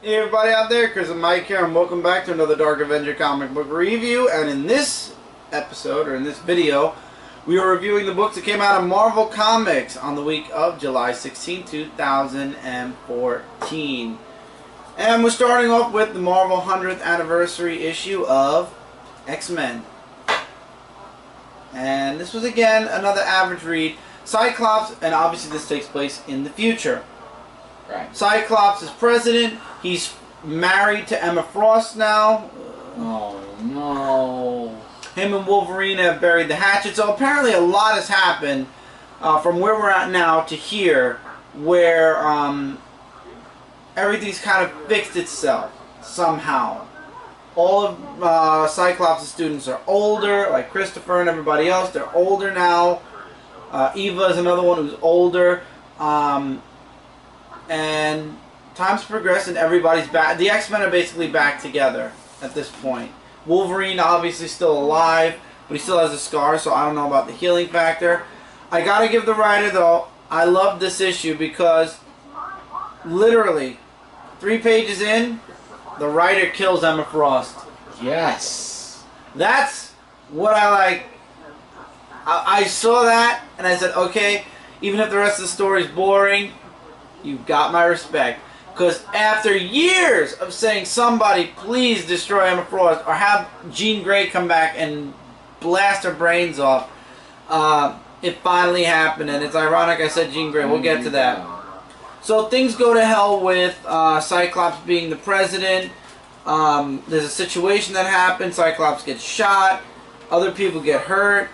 Hey everybody out there, Chris and Mike here, and welcome back to another Dark Avenger Comic Book review. And in this episode, or in this video, we are reviewing the books that came out of Marvel Comics on the week of July 16, 2014. And we're starting off with the Marvel 100th anniversary issue of X-Men. And this was again another average read. Cyclops, and obviously this takes place in the future. Right. Cyclops is president. He's married to Emma Frost now. Oh no. Him and Wolverine have buried the hatchet. So apparently a lot has happened from where we're at now to here, where everything's kind of fixed itself somehow. All of Cyclops' students are older, like Christopher and everybody else. They're older now. Eva is another one who's older. And time's progressed and everybody's back. The X-Men are basically back together at this point. Wolverine obviously still alive, but he still has a scar, so I don't know about the healing factor. I gotta give the writer, though, I love this issue because literally 3 pages in, the writer kills Emma Frost. Yes. That's what I like. I saw that and I said, okay, even if the rest of the story is boring, you've got my respect. Because after years of saying, somebody please destroy Emma Frost or have Jean Grey come back and blast her brains off, it finally happened. And it's ironic I said Jean Grey. We'll get to that. So things go to hell with Cyclops being the president. There's a situation that happens. Cyclops gets shot. Other people get hurt.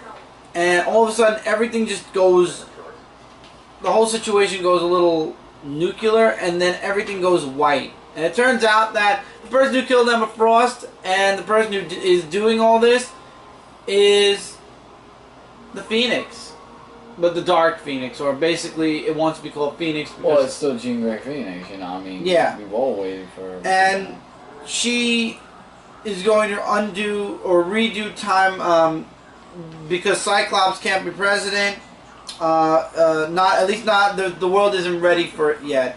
And all of a sudden everything just goes... The whole situation goes a little nuclear, and then everything goes white. And it turns out that the person who killed Emma Frost and the person who is doing all this is the Phoenix, but the Dark Phoenix, or basically it wants to be called Phoenix. Well, it's still Jean Grey Phoenix, you know. I mean, yeah, we've all waited for. And she is going to undo or redo time because Cyclops can't be president. The world isn't ready for it yet.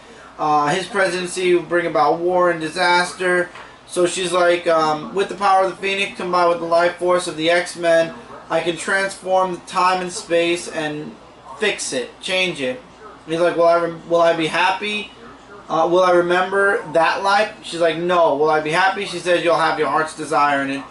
His presidency will bring about war and disaster. So she's like, with the power of the Phoenix combined with the life force of the X-Men, I can transform the time and space and fix it, change it. He's like, will I be happy? Will I remember that life? She's like, no. Will I be happy? She says, you'll have your heart's desire in it.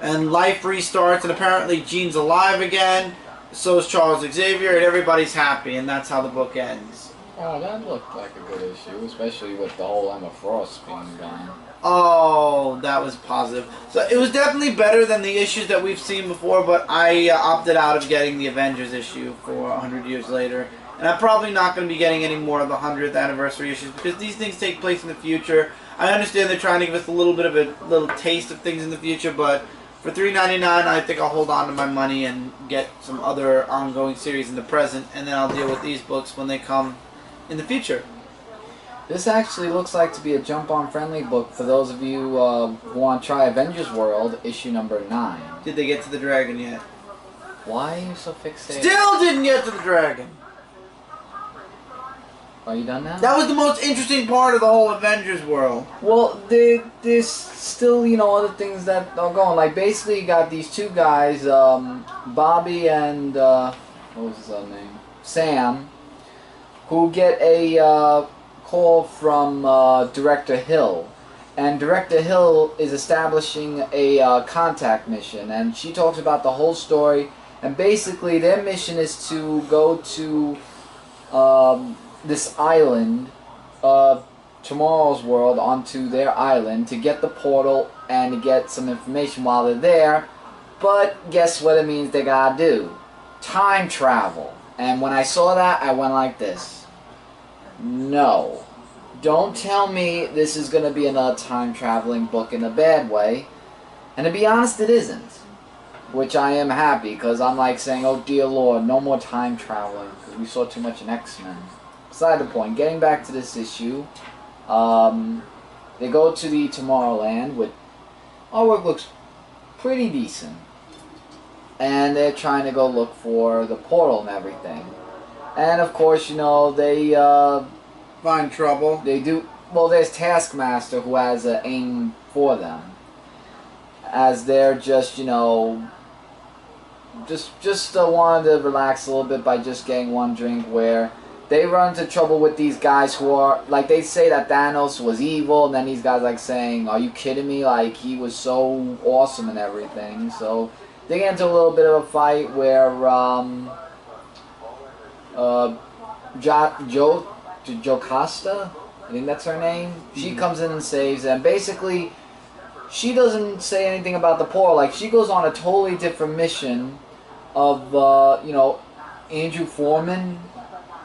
And life restarts, and apparently Jean's alive again. So is Charles Xavier, and everybody's happy, and that's how the book ends. Oh, that looked like a good issue, especially with the whole Emma Frost being gone. Oh, that was positive. So it was definitely better than the issues that we've seen before, but I opted out of getting the Avengers issue for 100 years later. And I'm probably not going to be getting any more of the 100th anniversary issues, because these things take place in the future. I understand they're trying to give us a little bit of a little taste of things in the future, but for $3.99, I think I'll hold on to my money and get some other ongoing series in the present, and then I'll deal with these books when they come in the future. This actually looks like to be a jump-on friendly book for those of you who want to try Avengers World, issue number 9. Did they get to the dragon yet? Why are you so fixated? Still didn't get to the dragon! Are you done now? That was the most interesting part of the whole Avengers World. Well, there's still, you know, other things that are going. Like, basically, you got these two guys, Bobby and, what was his other name? Sam, who get a call from Director Hill. And Director Hill is establishing a contact mission. And she talks about the whole story. And basically, their mission is to go to this island, Tomorrow's World, onto their island to get the portal and to get some information while they're there. But guess what it means they gotta do? Time travel. And when I saw that, I went like this. No. Don't tell me this is gonna be another time traveling book in a bad way. And to be honest, it isn't. Which I am happy, because I'm like saying, oh dear Lord, no more time traveling, because we saw too much in X-Men. Beside the point, getting back to this issue, they go to the Tomorrowland, with artwork looks pretty decent, and they're trying to go look for the portal and everything. And of course, you know, they find trouble. They do. well, there's Taskmaster who has an aim for them, as they're just, you know, just wanted to relax a little bit by just getting one drink, where they run into trouble with these guys who are, like, they say that Thanos was evil, and then these guys, like, saying, are you kidding me? Like, he was so awesome and everything. So they get into a little bit of a fight where, Jocasta, I think that's her name, she comes in and saves them. Basically, she doesn't say anything about the poor. Like, she goes on a totally different mission of, you know, Andrew Foreman,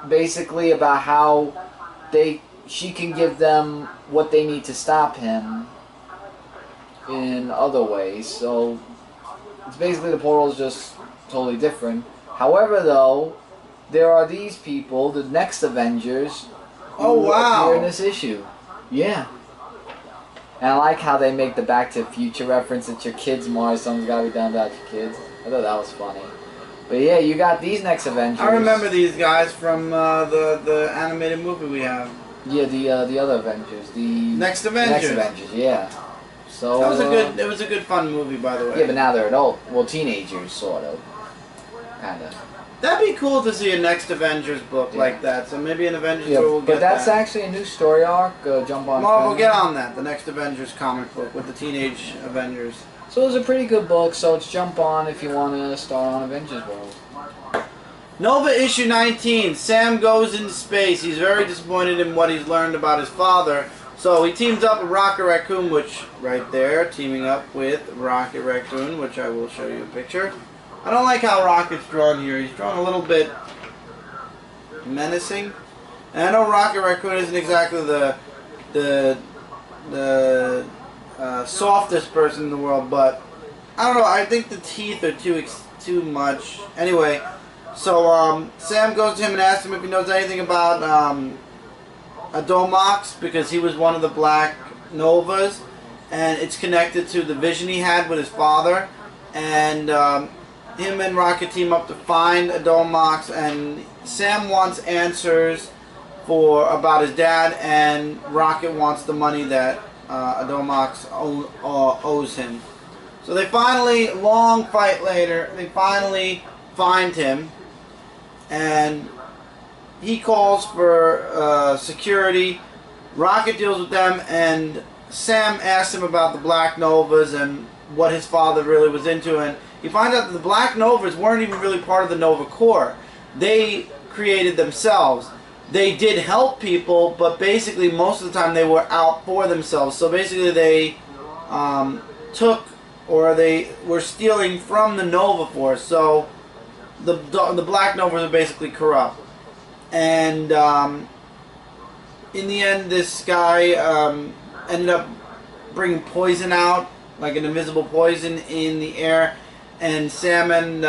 basically about how she can give them what they need to stop him in other ways. So it's basically the portal is just totally different. However, though, there are these people, the next Avengers, who appear in this issue. Yeah. And I like how they make the Back to the Future reference that your kids, Mars, something's gotta be done about your kids. I thought that was funny. But yeah, you got these next Avengers. I remember these guys from the animated movie we have. Yeah, the other Avengers, the Next Avengers. Next Avengers, yeah. So it was a good fun movie, by the way. Yeah, but now they're adult, well, teenagers, sort of, kind of. That'd be cool to see a Next Avengers book like that. So maybe an Avengers book will get but that's that. actually a new story arc. Jump on. Well, we'll get on that. The Next Avengers comic book with the teenage Avengers. So it was a pretty good book. So it's jump on if you want to start on Avengers World. Nova issue 19. Sam goes into space. He's very disappointed in what he's learned about his father. So he teams up with Rocket Raccoon, which right there, teaming up with Rocket Raccoon, which I will show you a picture. I don't like how Rocket's drawn here. He's drawn a little bit menacing. And I know Rocket Raccoon isn't exactly the softest person in the world, but I don't know. I think the teeth are too much. Anyway, so Sam goes to him and asks him if he knows anything about Adomox, because he was one of the Black Novas, and it's connected to the vision he had with his father. And him and Rocket team up to find Adomox, and Sam wants answers about his dad, and Rocket wants the money that Adomox owes him. So they finally, long fight later, they finally find him, and he calls for security. Rocket deals with them, and Sam asks him about the Black Novas and what his father really was into, and he finds out that the Black Novas weren't even really part of the Nova Corps. They created themselves. They did help people, but basically most of the time they were out for themselves. So basically they took, or they were stealing from the Nova Force. So the Black Novas are basically corrupt. And in the end, this guy ended up bringing poison out, like an invisible poison in the air, and Sam and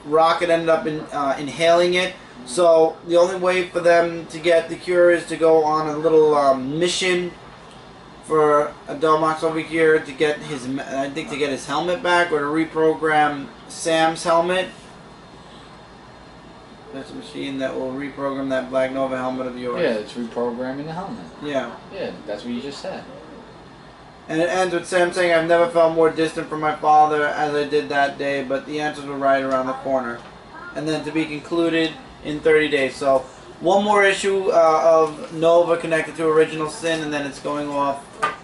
Rocket ended up inhaling it. So the only way for them to get the cure is to go on a little mission for Adomox over here to get his, I think, to get his helmet back, or to reprogram Sam's helmet. There's a machine that will reprogram that Black Nova helmet of yours. Yeah, it's reprogramming the helmet. Yeah. Yeah, that's what you just said. And it ends with Sam saying, "I've never felt more distant from my father as I did that day, but the answers were right around the corner." And then to be concluded in 30 days. So one more issue of Nova connected to Original Sin, and then it's going off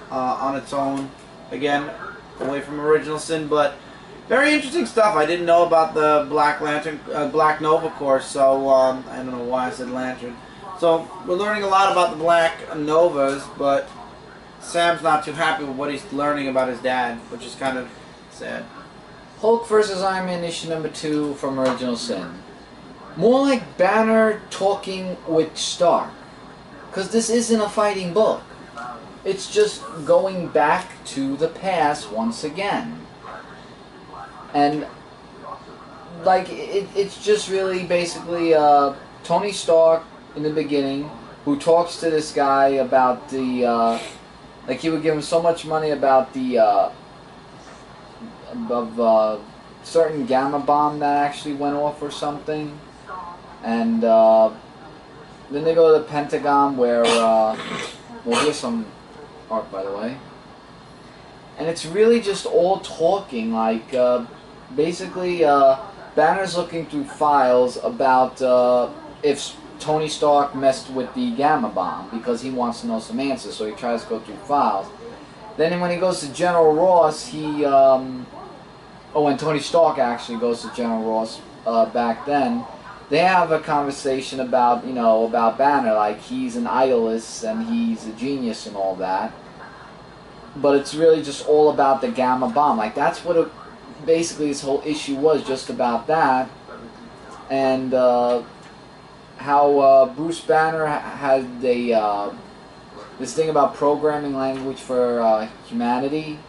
on its own again, away from Original Sin. But very interesting stuff. I didn't know about the Black Nova Corps, so I don't know why I said Lantern. So we're learning a lot about the Black Novas, but Sam's not too happy with what he's learning about his dad, which is kind of sad. Hulk vs. Iron Man issue number 2 from Original Sin. More like Banner talking with Stark. Because this isn't a fighting book. It's just going back to the past once again. And, like, it's just really basically Tony Stark in the beginning, who talks to this guy about the, like, he would give him so much money about the, certain gamma bomb that actually went off or something. And then they go to the Pentagon, where Well, here's some art, by the way. And it's really just all talking, like, basically, Banner's looking through files about if Tony Stark messed with the Gamma Bomb, because he wants to know some answers, so he tries to go through files. Then when he goes to General Ross, when Tony Stark actually goes to General Ross back then, they have a conversation about, about Banner, like he's an idolist and he's a genius and all that. But it's really just all about the Gamma Bomb. Like, that's what basically this whole issue was, just about that. And how Bruce Banner had this thing about programming language for humanity.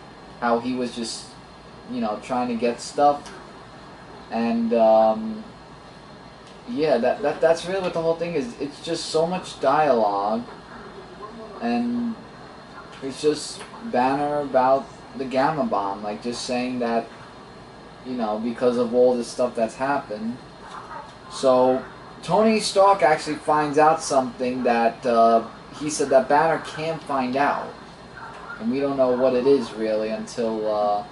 How he was just, trying to get stuff. And yeah, that's really what the whole thing is. It's just so much dialogue, and it's just Banner about the Gamma Bomb, like just saying that, because of all this stuff that's happened. So Tony Stark actually finds out something that he said that Banner can't find out, and we don't know what it is really until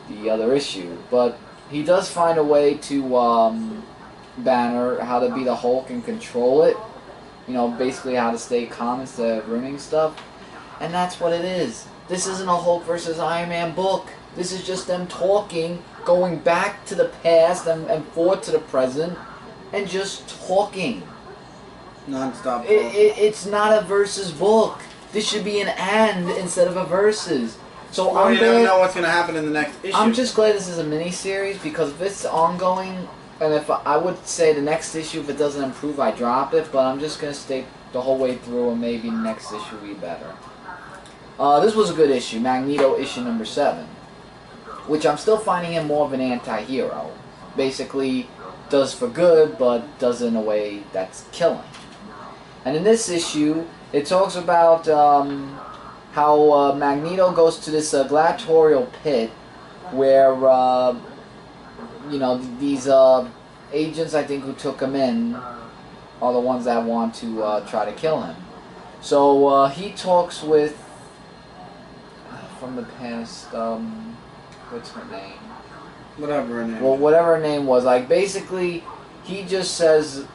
the other issue. But he does find a way to Banner how to be the Hulk and control it. Basically how to stay calm instead of ruining stuff. And that's what it is. This isn't a Hulk versus Iron Man book. This is just them talking, going back to the past and forward to the present, and just talking. Non-stop. It's not a versus book. This should be an and instead of a versus. So well, you never know what's going to happen in the next issue. I'm just glad this is a mini-series, because if it's ongoing, and if I would say the next issue, if it doesn't improve, I drop it, but I'm just going to stay the whole way through, and maybe the next issue will be better. This was a good issue, Magneto issue number 7, which I'm still finding him more of an anti-hero. Basically, does for good, but does in a way that's killing. And in this issue, it talks about how Magneto goes to this gladiatorial pit where, these agents, I think, who took him in are the ones that want to try to kill him. So he talks with, from the past, what's her name? Whatever her name. Well, whatever her name was. Like, basically, he just says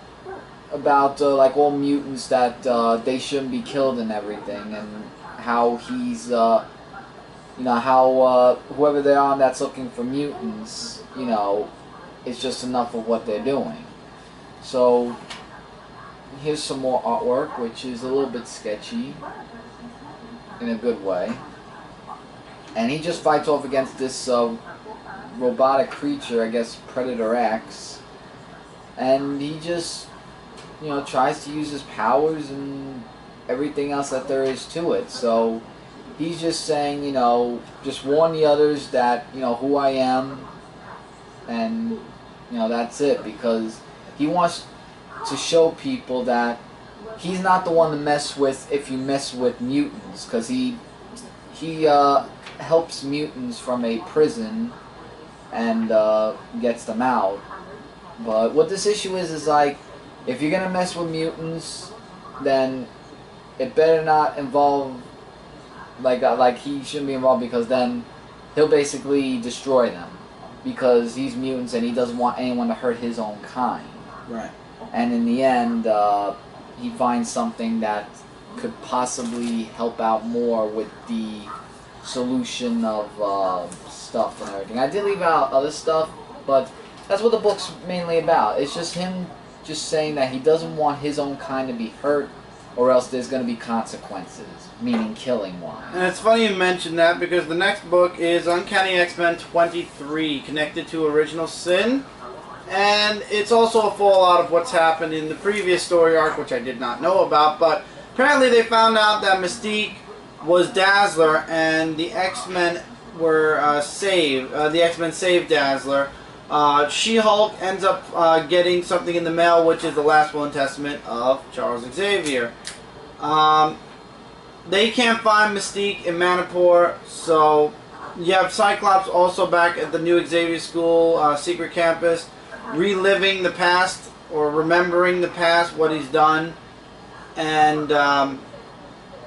about, like, all mutants that they shouldn't be killed and everything, and how he's, how whoever they are that's looking for mutants, it's just enough of what they're doing. So, here's some more artwork, which is a little bit sketchy, in a good way. And he just fights off against this robotic creature, I guess Predator X, and he just, tries to use his powers and everything else that there is to it. So he's just saying, just warn the others that, who I am, and, that's it, because he wants to show people that he's not the one to mess with if you mess with mutants, because he helps mutants from a prison and gets them out. But what this issue is like, if you're gonna mess with mutants, then it better not involve, like he shouldn't be involved, because then he'll basically destroy them, because he's mutants and he doesn't want anyone to hurt his own kind. Right. And in the end, he finds something that could possibly help out more with the solution of stuff and everything. I did leave out other stuff, but that's what the book's mainly about. It's just him just saying that he doesn't want his own kind to be hurt, or else there's going to be consequences, meaning killing one. And it's funny you mentioned that, because the next book is Uncanny XMen 23, Connected to Original Sin. And it's also a fallout of what's happened in the previous story arc, which I did not know about, but apparently they found out that Mystique was Dazzler, and the X-Men were saved. The X-Men saved Dazzler. She-Hulk ends up getting something in the mail, which is the last will and testament of Charles Xavier. They can't find Mystique in Manipur, so you have Cyclops also back at the new Xavier School secret campus, reliving the past, or remembering the past, what he's done, and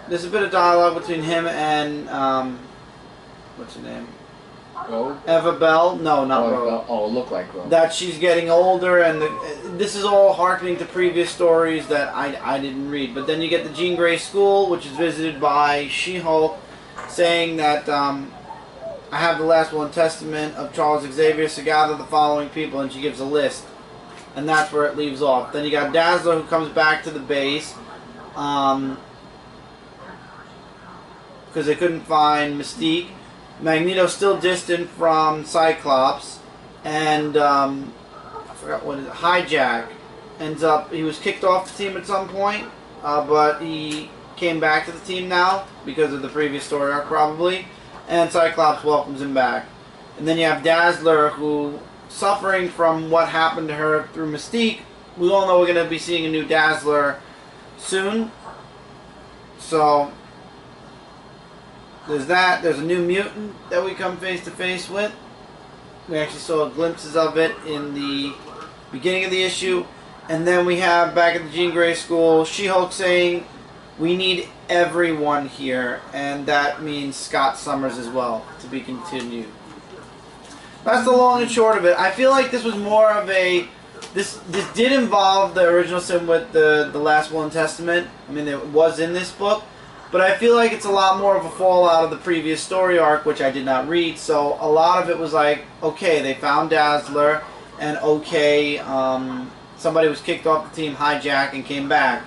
There's a bit of dialogue between him and what's her name? Rogue? Eva Bell? No, not Rogue. Oh, look like Rogue. That she's getting older, and this is all harkening to previous stories that I didn't read. But then you get the Jean Grey School, which is visited by She-Hulk, saying that I have the last will and testament of Charles Xavier, so gather the following people, and she gives a list. And that's where it leaves off. Then you got Dazzler, who comes back to the base because they couldn't find Mystique. Magneto's still distant from Cyclops, and I forgot what it is. Hijack ends up. He was kicked off the team at some point, but he came back to the team now because of the previous story arc, probably. And Cyclops welcomes him back. And then you have Dazzler, who, suffering from what happened to her through Mystique. We all know we're going to be seeing a new Dazzler soon. So there's that. There's a new mutant that we come face to face with. We actually saw glimpses of it in the beginning of the issue. And then we have, back at the Jean Grey School, She-Hulk saying, we need everyone here. And that means Scott Summers as well, to be continued. That's the long and short of it. I feel like this was more of a... This did involve the original sin with the Last Will and Testament. I mean, it was in this book. But I feel like it's a lot more of a fallout of the previous story arc, which I did not read. So a lot of it was like, okay, they found Dazzler, and okay, somebody was kicked off the team, Hijack, and came back.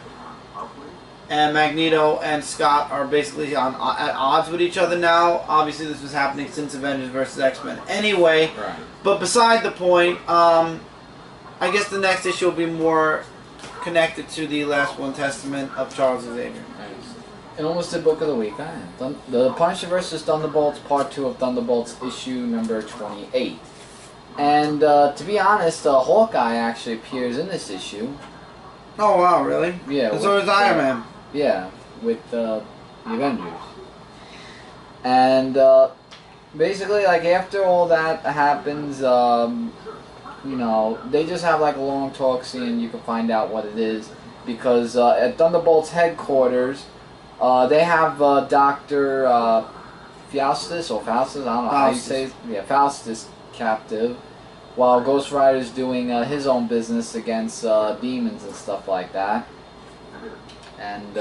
And Magneto and Scott are basically at odds with each other now. Obviously, this was happening since Avengers vs. X-Men. Anyway, right. But beside the point, I guess the next issue will be more connected to the Last Will and Testament of Charles Xavier. And almost the book of the week. The Punisher vs. Thunderbolts, Part 2 of Thunderbolts, issue number 28. And to be honest, Hawkeye actually appears in this issue. Oh wow, really? Yeah. And so is Iron Man. Yeah, with the Avengers. And basically, like, after all that happens, you know, they just have like a long talk scene. You can find out what it is. Because at Thunderbolts headquarters, they have Dr. Faustus, or Faustus, I don't know how you say it. Yeah, Faustus captive, while Ghost Rider's doing his own business against demons and stuff like that. And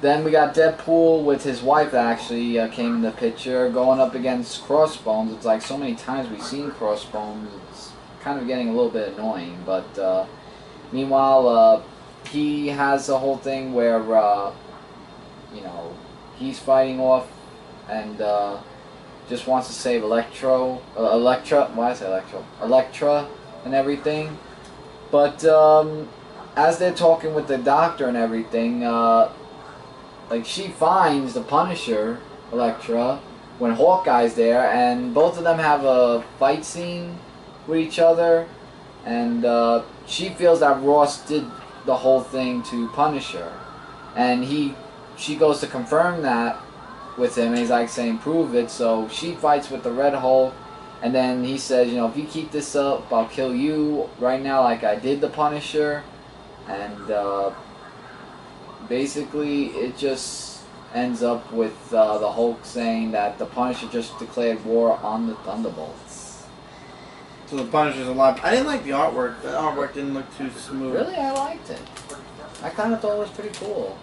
then we got Deadpool with his wife actually came in the picture, going up against Crossbones. It's like so many times we've seen Crossbones, it's kind of getting a little bit annoying. But meanwhile, he has a whole thing where, you know, he's fighting off and just wants to save Elektra, why I say Elektra and everything. But as they're talking with the doctor and everything, like, she finds the Punisher, Elektra, when Hawkeye's there, and both of them have a fight scene with each other, and she feels that Ross did the whole thing to punish her, and she goes to confirm that with him, and he's like saying, prove it. So she fights with the Red Hulk, and then he says, you know, if you keep this up, I'll kill you right now like I did the Punisher. And basically it just ends up with the Hulk saying that the Punisher just declared war on the Thunderbolts. So the Punisher's alive. I didn't like the artwork. The artwork didn't look too smooth. Really? I liked it. I kind of thought it was pretty cool.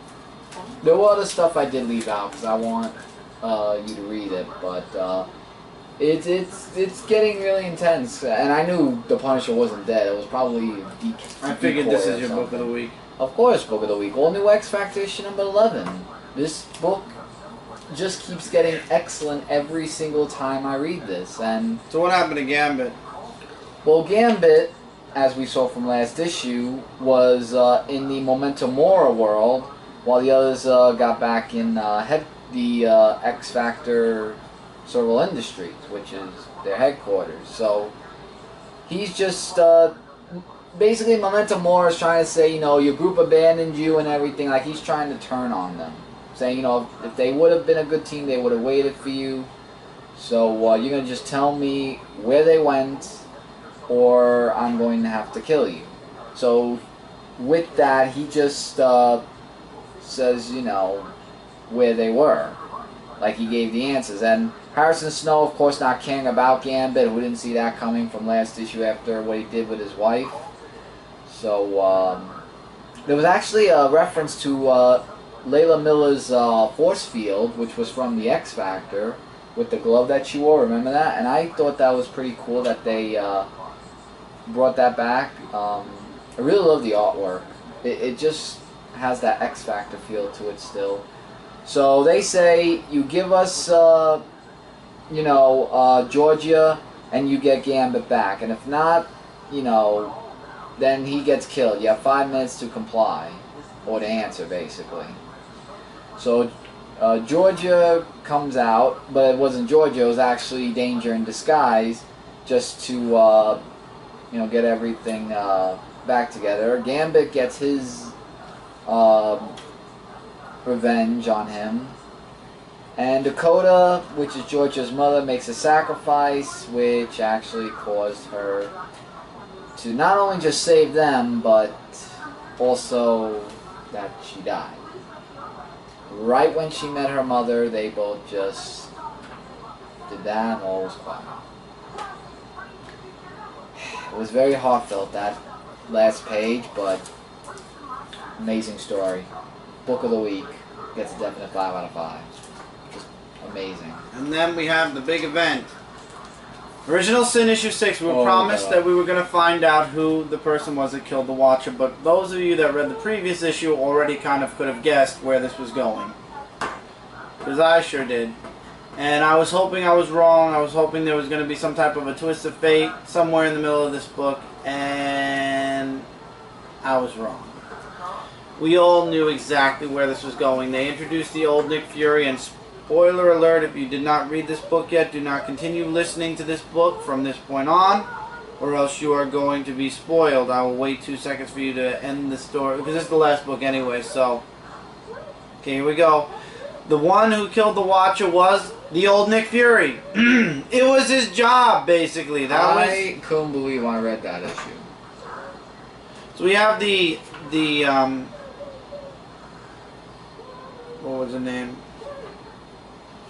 There were other stuff I did leave out because I want you to read it, but it's getting really intense. And I knew the Punisher wasn't dead. It was probably I figured this is your book of the week. Of course, book of the week. All new X Factor issue number 11. This book just keeps getting excellent every single time I read this. And so what happened to Gambit? Well, Gambit, as we saw from last issue, was in the Memento Mori world, while the others got back in the X Factor Serval Industries, which is their headquarters. So he's just basically, Memento Mori is trying to say, you know, your group abandoned you and everything. Like, he's trying to turn on them, saying, you know, if they would have been a good team, they would have waited for you. So you're gonna just tell me where they went, or I'm going to have to kill you. So with that, he just says, you know, where they were. Like, he gave the answers. And Harrison Snow, of course, not caring about Gambit, who didn't see that coming from last issue after what he did with his wife. So, there was actually a reference to Layla Miller's force field, which was from the X Factor, with the glove that she wore. Remember that? And I thought that was pretty cool that they brought that back. I really love the artwork. It just has that X Factor feel to it still. So they say you give us, you know, Georgia, and you get Gambit back. And if not, you know, then he gets killed. You have 5 minutes to comply, or to answer, basically. So Georgia comes out, but it wasn't Georgia. It was actually Danger in disguise, just to, you know, get everything back together. Gambit gets his revenge on him. And Dakota, which is Georgia's mother, makes a sacrifice, which actually caused her to not only just save them, but also that she died. Right when she met her mother, they both just did that, and all was quiet. It was very heartfelt, that last page, but amazing story. Book of the week. Gets a definite 5 out of 5. Just amazing. And then we have the big event. Original Sin issue 6, we were promised that we were going to find out who the person was that killed the Watcher, but those of you that read the previous issue already kind of could have guessed where this was going. Because I sure did. And I was hoping I was wrong. I was hoping there was going to be some type of a twist of fate somewhere in the middle of this book, and I was wrong. We all knew exactly where this was going. They introduced the old Nick Fury, and spoiler alert, if you did not read this book yet, do not continue listening to this book from this point on, or else you are going to be spoiled. I will wait 2 seconds for you to end the story, because this is the last book anyway, so. Okay, here we go. The one who killed the Watcher was the old Nick Fury. It was his job, basically. I couldn't believe I read that issue. So we have the what was the name?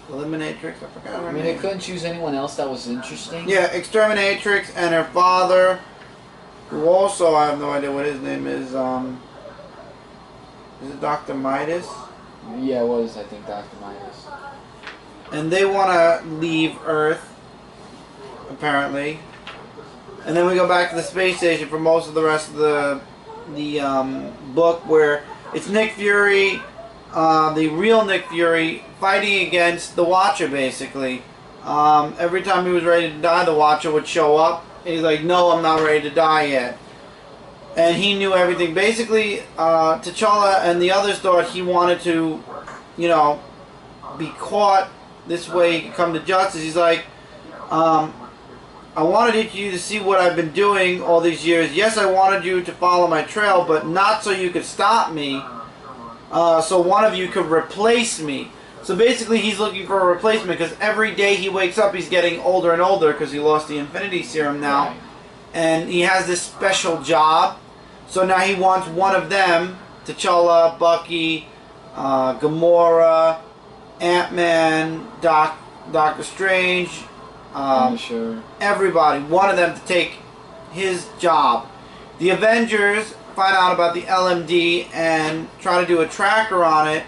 Eliminatrix? I forgot her name. I mean, they couldn't choose anyone else that was interesting? Yeah, Exterminatrix and her father, who also, I have no idea what his name is it Dr. Midas? Yeah, it was, I think, Dr. Midas. And they want to leave Earth, apparently. And then we go back to the space station for most of the rest of the book, where it's Nick Fury, the real Nick Fury, fighting against the Watcher, basically. Every time he was ready to die, the Watcher would show up. And he's like, no, I'm not ready to die yet. And he knew everything. Basically, T'Challa and the others thought he wanted to, you know, be caught. This way he could come to justice. He's like, I wanted you to see what I've been doing all these years. Yes, I wanted you to follow my trail, but not so you could stop me. So one of you could replace me. So basically he's looking for a replacement, because every day he wakes up he's getting older and older because he lost the Infinity Serum now. Right. And he has this special job. So now he wants one of them, T'Challa, Bucky, Gamora, Ant-Man, Doctor Strange, Sure. everybody, one of them to take his job. The Avengers find out about the LMD and try to do a tracker on it,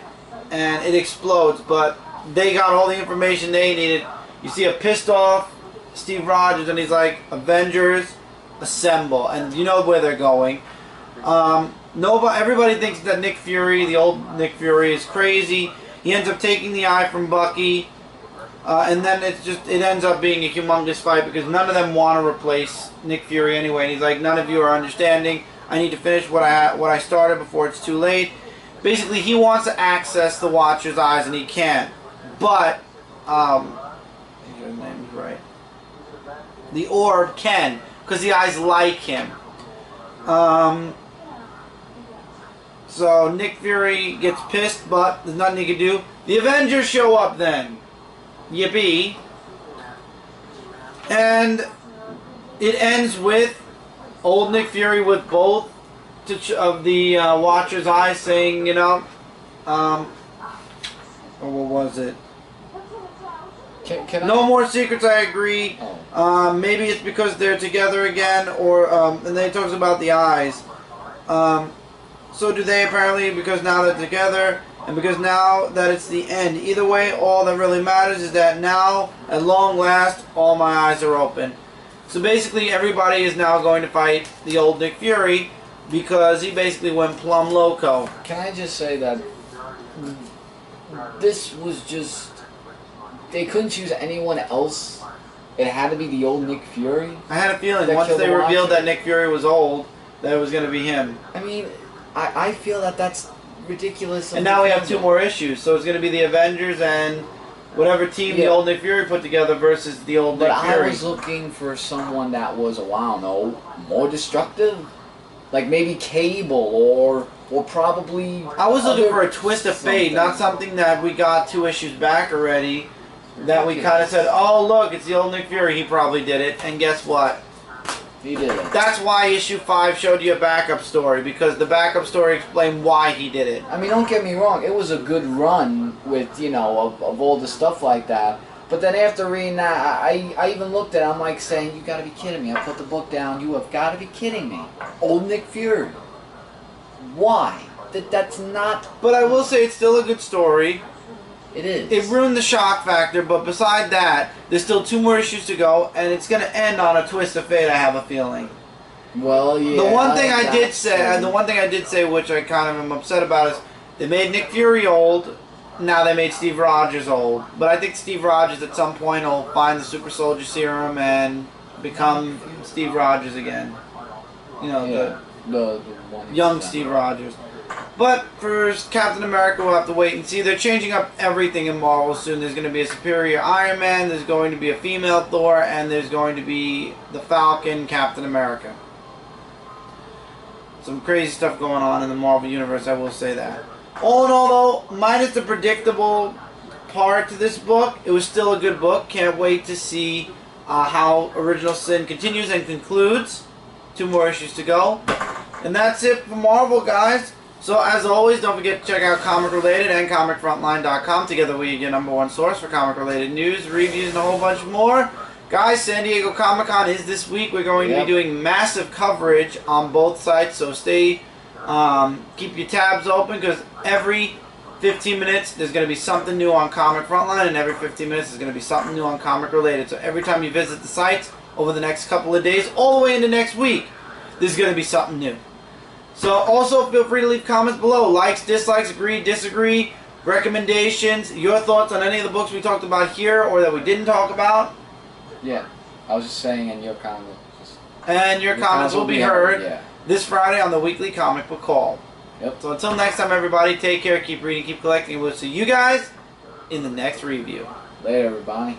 and it explodes, but they got all the information they needed. You see a pissed off Steve Rogers, and he's like, Avengers, assemble, and you know where they're going. Everybody thinks that Nick Fury, the old Nick Fury, is crazy. He ends up taking the eye from Bucky, and then it ends up being a humongous fight, because none of them want to replace Nick Fury anyway. And he's like, none of you are understanding. I need to finish what I started before it's too late. Basically, he wants to access the Watcher's eyes, and he can't. But I think his name is right. The Orb can, because the eyes like him. So Nick Fury gets pissed, but there's nothing he can do. The Avengers show up then. Yippee. And it ends with old Nick Fury with both of the Watcher's eyes saying, you know, or what was it? Can No more secrets, I agree. Oh. Maybe it's because they're together again, or and then he talks about the eyes. So do they apparently, because now they're together, and because now that it's the end. Either way, all that really matters is that now, at long last, all my eyes are open. So basically, everybody is now going to fight the old Nick Fury, because he basically went plumb loco. Can I just say that this was just... They couldn't choose anyone else. It had to be the old Nick Fury. I had a feeling That once killed they the revealed Watcher. that Nick Fury was old, that it was going to be him. I mean, I feel that that's ridiculous. And now we have 2 more issues, so it's going to be the Avengers and whatever team the old Nick Fury put together versus the old But Nick Fury. I was looking for someone that was, well, I don't know, more destructive. Like maybe Cable or probably... I was looking other for a twist of fate, something. not something that we got 2 issues back already. That we kind of said, oh look, it's the old Nick Fury, he probably did it. And guess what? He did it. That's why issue 5 showed you a backup story, because the backup story explained why he did it. I mean, don't get me wrong, it was a good run with, you know, of all the stuff like that. But then after reading that, I even looked at it, I'm like saying, you gotta be kidding me. I put the book down, you have gotta be kidding me. Old Nick Fury. Why? That's not... But I will say it's still a good story. It is. It ruined the shock factor, but beside that, there's still 2 more issues to go, and it's going to end on a twist of fate, I have a feeling. Well, yeah. The one thing I did say, which I kind of am upset about, is they made Nick Fury old, now they made Steve Rogers old. But I think Steve Rogers at some point will find the super soldier serum and become Steve Rogers again. You know, Yeah, the one young Steve Rogers. But for Captain America, we'll have to wait and see. They're changing up everything in Marvel soon. There's going to be a superior Iron Man, there's going to be a female Thor, and there's going to be the Falcon Captain America. Some crazy stuff going on in the Marvel Universe, I will say that. All in all, though, minus the predictable part to this book, it was still a good book. Can't wait to see how Original Sin continues and concludes. 2 more issues to go. And that's it for Marvel, guys. So, as always, don't forget to check out Comic Related and ComicFrontline.com. Together we are your #1 source for comic-related news, reviews, and a whole bunch more. Guys, San Diego Comic-Con is this week. We're going to be doing massive coverage on both sites, so stay, keep your tabs open, because every 15 minutes there's going to be something new on Comic Frontline, and every 15 minutes there's going to be something new on Comic Related. So every time you visit the sites over the next couple of days, all the way into next week, there's going to be something new. So also feel free to leave comments below. Likes, dislikes, agree, disagree, recommendations, your thoughts on any of the books we talked about here or that we didn't talk about. Yeah, I was just saying, and your comments. And your comments will be heard yeah. this Friday on the weekly comic book call. Yep. So until next time, everybody, take care, keep reading, keep collecting, and we'll see you guys in the next review. Later, everybody.